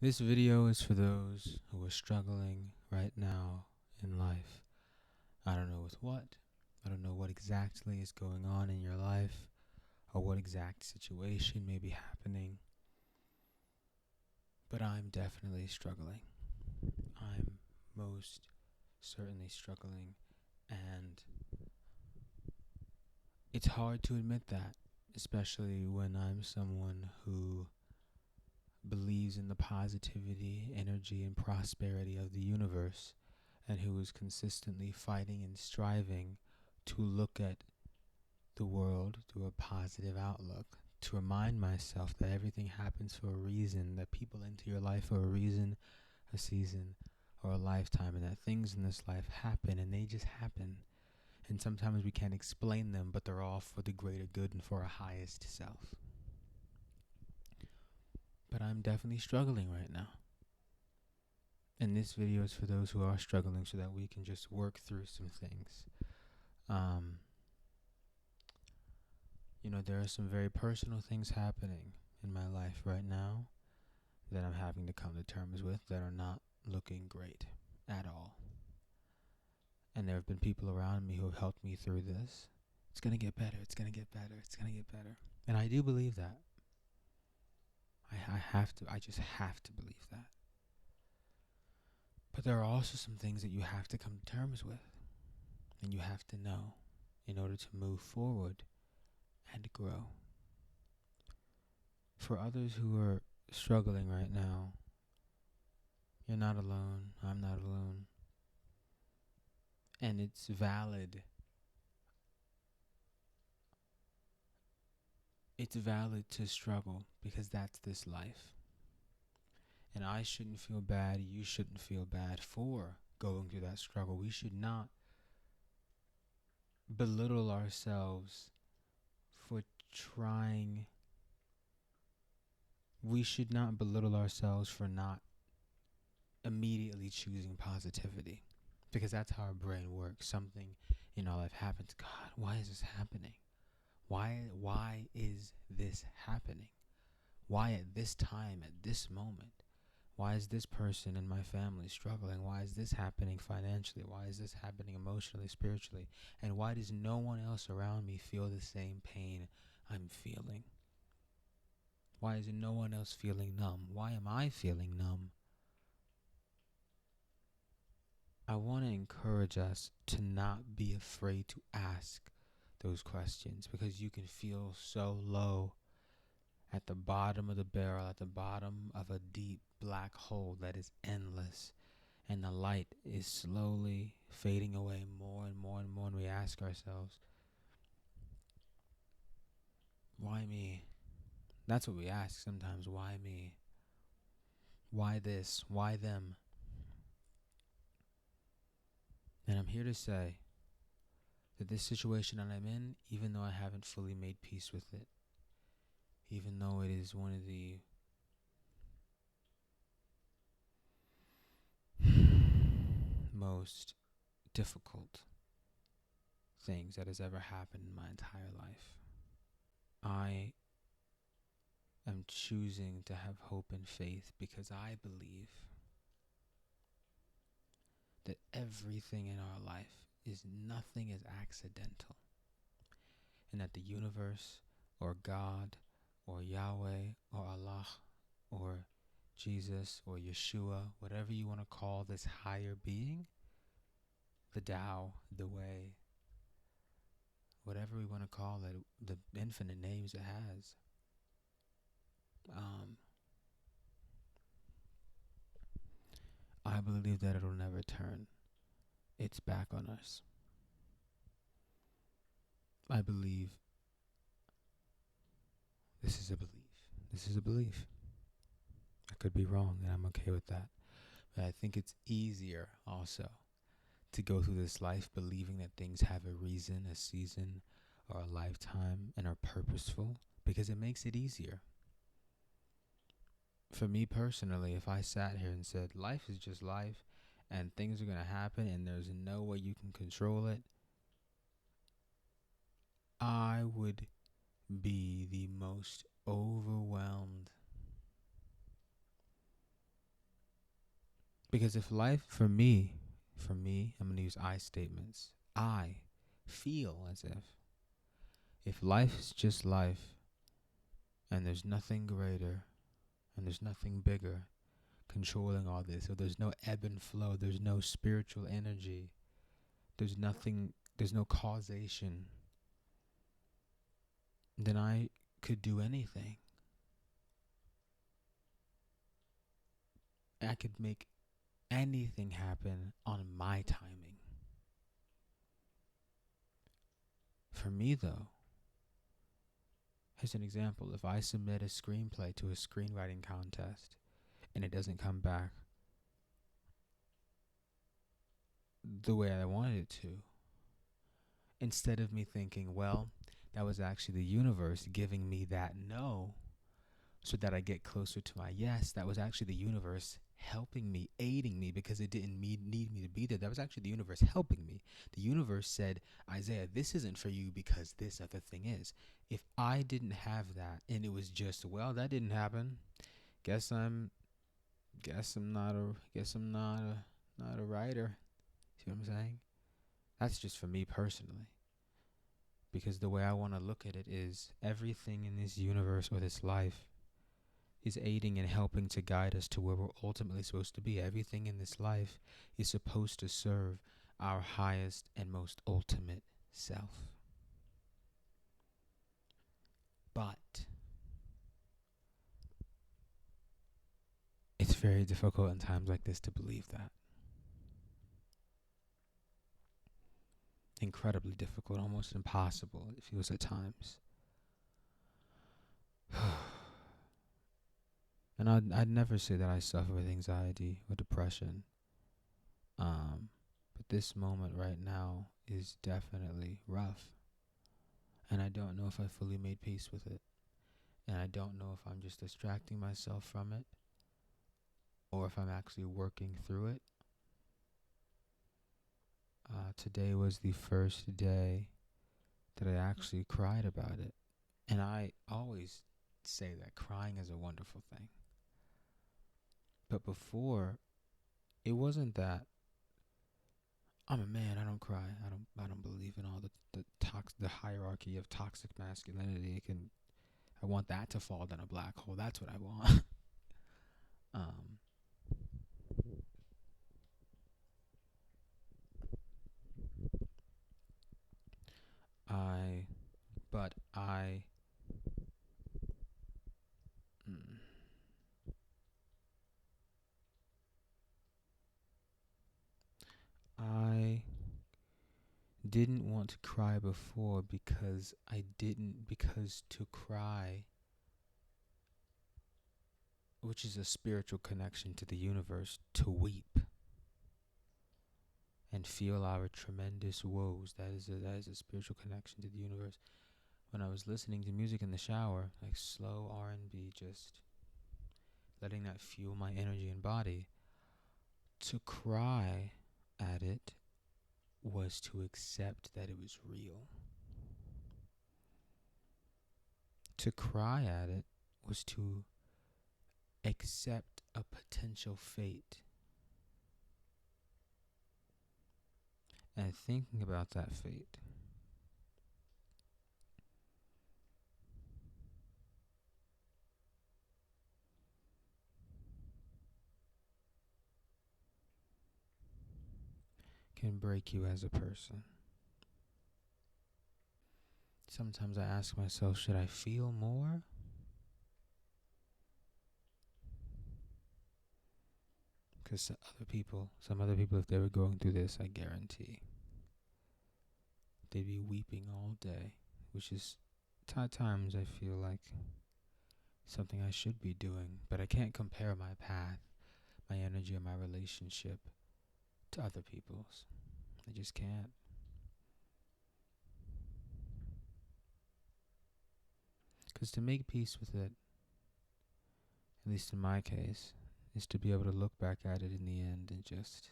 This video is for those who are struggling right now in life. I don't know with what. I don't know what exactly is going on in your life or what exact situation may be happening. But I'm definitely struggling. I'm most certainly struggling, and it's hard to admit that, especially when I'm someone who believes in the positivity, energy, and prosperity of the universe, and who is consistently fighting and striving to look at the world through a positive outlook, to remind myself that everything happens for a reason, that people enter your life for a reason, a season, or a lifetime, and that things in this life happen and they just happen. And sometimes we can't explain them, but they're all for the greater good and for our highest self. But I'm definitely struggling right now. And this video is for those who are struggling so that we can just work through some things. There are some very personal things happening in my life right now that I'm having to come to terms with that are not looking great at all. And there have been people around me who have helped me through this. It's going to get better, it's going to get better, it's going to get better. And I do believe that. I just have to believe that. But there are also some things that you have to come to terms with, and you have to know in order to move forward and grow. For others who are struggling right now, you're not alone, I'm not alone. And it's valid. It's valid to struggle because that's this life. And I shouldn't feel bad, you shouldn't feel bad for going through that struggle. We should not belittle ourselves for trying. We should not belittle ourselves for not immediately choosing positivity, because that's how our brain works. Something in our life happens. God, why is this happening? Why is this happening? Why at this time, at this moment? Why is this person in my family struggling? Why is this happening financially? Why is this happening emotionally, spiritually? And why does no one else around me feel the same pain I'm feeling? Why is no one else feeling numb? Why am I feeling numb? I want to encourage us to not be afraid to ask those questions, because you can feel so low at the bottom of the barrel, at the bottom of a deep black hole that is endless, and the light is slowly fading away more and more and more, and we ask ourselves, why me? That's what we ask sometimes. Why me? Why this? Why them? And I'm here to say that this situation that I'm in, even though I haven't fully made peace with it, even though it is one of the most difficult things that has ever happened in my entire life, I am choosing to have hope and faith, because I believe that everything in our life nothing is accidental, and that the universe or God or Yahweh or Allah or Jesus or Yeshua, whatever you want to call this higher being, the Tao, the way, whatever we want to call it, the infinite names it has, I believe that it'll never turn its back on us. I believe this is a belief. This is a belief. I could be wrong, and I'm okay with that. But I think it's easier also to go through this life believing that things have a reason, a season, or a lifetime, and are purposeful, because it makes it easier. For me personally, if I sat here and said life is just life and things are going to happen and there's no way you can control it, I would be the most overwhelmed Because if life, for me, I'm going to use I statements. I feel as if life is just life and there's nothing greater and there's nothing bigger controlling all this, so there's no ebb and flow, there's no spiritual energy, there's no causation, then I could do anything. I could make anything happen on my timing. For me, though, here's an example. If I submit a screenplay to a screenwriting contest and it doesn't come back the way I wanted it to, instead of me thinking, well, that was actually the universe giving me that no so that I get closer to my yes, that was actually the universe helping me, aiding me, because it didn't need me to be there. That was actually the universe helping me. The universe said, Isaiah, this isn't for you because this other thing is. If I didn't have that and it was just, well, that didn't happen, guess I'm not a writer. See what I'm saying? That's just for me personally. Because the way I want to look at it is everything in this universe or this life is aiding and helping to guide us to where we're ultimately supposed to be. Everything in this life is supposed to serve our highest and most ultimate self. But it's very difficult in times like this to believe that. Incredibly difficult, almost impossible, it feels at times. And I'd never say that I suffer with anxiety or depression. But this moment right now is definitely rough. And I don't know if I fully made peace with it. And I don't know if I'm just distracting myself from it or if I'm actually working through it. Today was the first day that I actually cried about it. And I always say that crying is a wonderful thing. But before, it wasn't that I'm a man, I don't cry. I don't believe in all the hierarchy of toxic masculinity. I want that to fall down a black hole. That's what I want. I didn't want to cry before because to cry, which is a spiritual connection to the universe, to weep and feel our tremendous woes. That is a spiritual connection to the universe. When I was listening to music in the shower, like slow R&B, just letting that fuel my energy and body, to cry at it was to accept that it was real. To cry at it was to accept a potential fate. And thinking about that fate, can break you as a person. Sometimes I ask myself, should I feel more? Because some other people, if they were going through this, I guarantee they'd be weeping all day, which is at times I feel like something I should be doing, but I can't compare my path, my energy, and my relationship to other people's. I just can't. Because to make peace with it, at least in my case, is to be able to look back at it in the end and just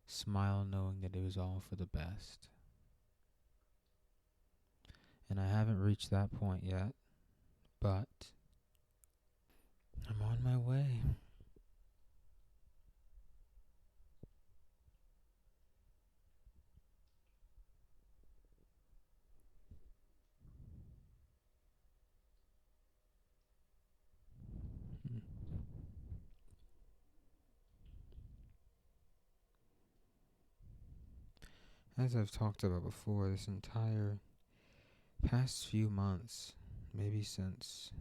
smile knowing that it was all for the best. And I haven't reached that point yet, but I'm on on my way. As I've talked about before, this entire past few months, maybe since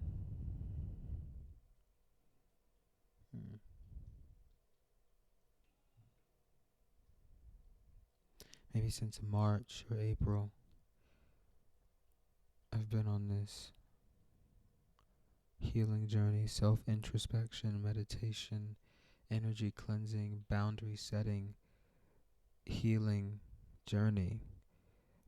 maybe since March or April, I've been on this healing journey, self-introspection, meditation, energy cleansing, boundary setting, healing journey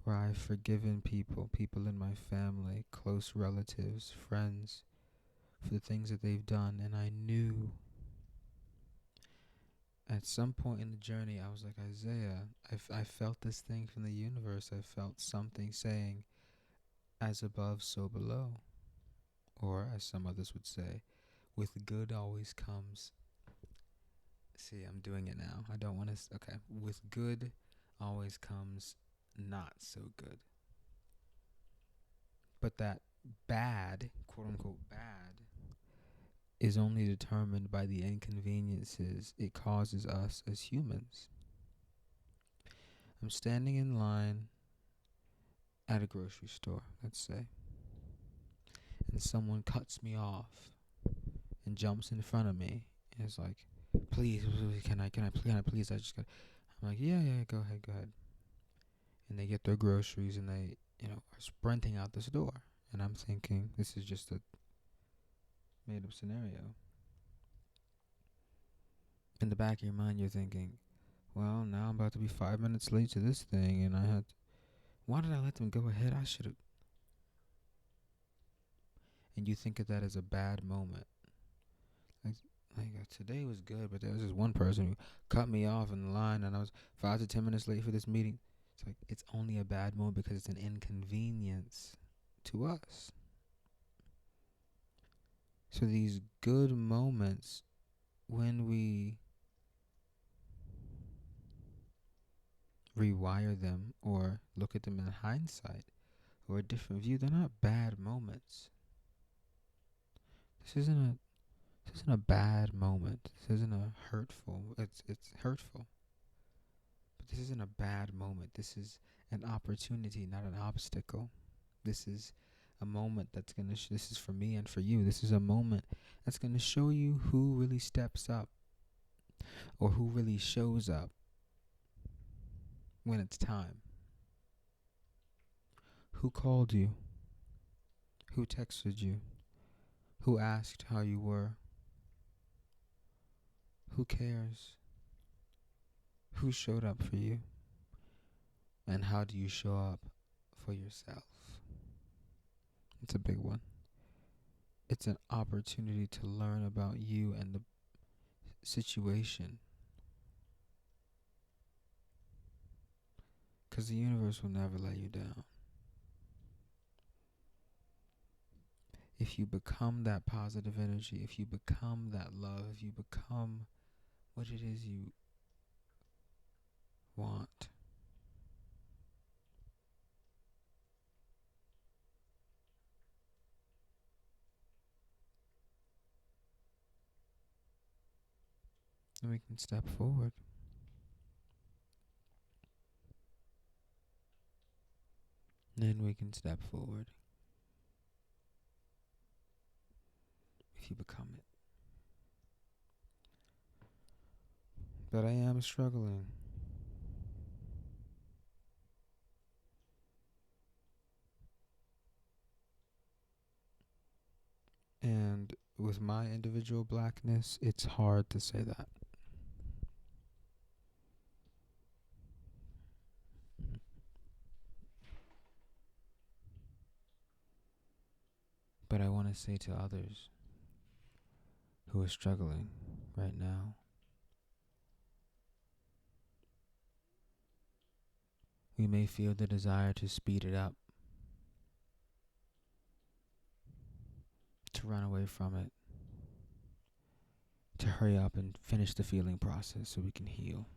where I've forgiven people in my family, close relatives, friends, for the things that they've done. And I knew at some point in the journey, I was like, Isaiah, I felt this thing from the universe. I felt something saying, as above, so below. Or as some others would say, with good always comes. See, I'm doing it now. I don't want to. Okay. With good always comes not so good. But that bad, quote unquote bad, is only determined by the inconveniences it causes us as humans. I'm standing in line at a grocery store, let's say, and someone cuts me off and jumps in front of me and is like, please, can I please, I'm like, yeah, go ahead. And they get their groceries and they, are sprinting out this door. And I'm thinking, this is just a made up scenario. In the back of your mind, you're thinking, well, now I'm about to be 5 minutes late to this thing, and why did I let them go ahead? I should have. And you think of that as a bad moment. Today was good, but there was this one person who cut me off in the line, and I was 5 to 10 minutes late for this meeting. It's like, it's only a bad moment because it's an inconvenience to us. So these good moments, when we rewire them or look at them in hindsight or a different view, they're not bad moments. This isn't a bad moment. This isn't a hurtful. It's hurtful. But this isn't a bad moment. This is an opportunity, not an obstacle. This is a moment that's going to this is for me and for you. This is a moment that's going to show you who really steps up or who really shows up when it's time. Who called you? Who texted you? Who asked how you were? Who cares? Who showed up for you? And how do you show up for yourself? It's a big one. It's an opportunity to learn about you and the situation. Because the universe will never let you down. If you become that positive energy, if you become that love, if you become what it is you want, then we can step forward. Then we can step forward. If you become it. But I am struggling. And with my individual blackness, it's hard to say that. But I want to say to others who are struggling right now, we may feel the desire to speed it up, to run away from it, to hurry up and finish the feeling process so we can heal.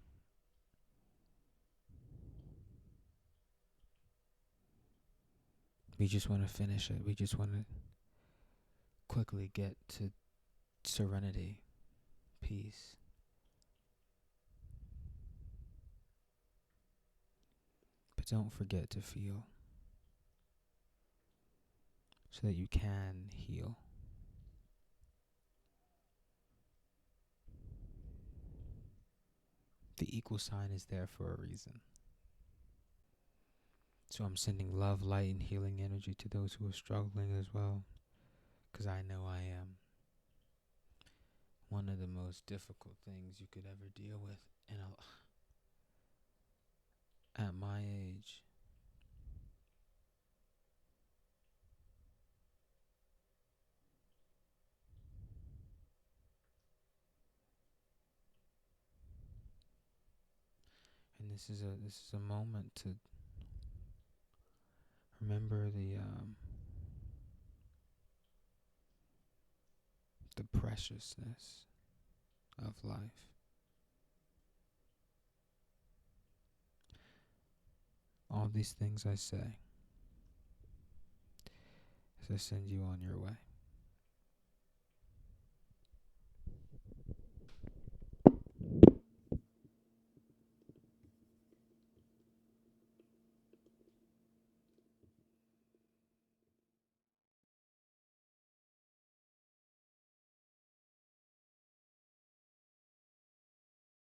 We just want to finish it. We just want to quickly get to serenity, peace. But don't forget to feel so that you can heal. The equal sign is there for a reason. So I'm sending love, light, and healing energy to those who are struggling as well, because I know I am. One of the most difficult things you could ever deal with, and at my age, and this is a moment to remember the preciousness of life. All these things I say as I send you on your way.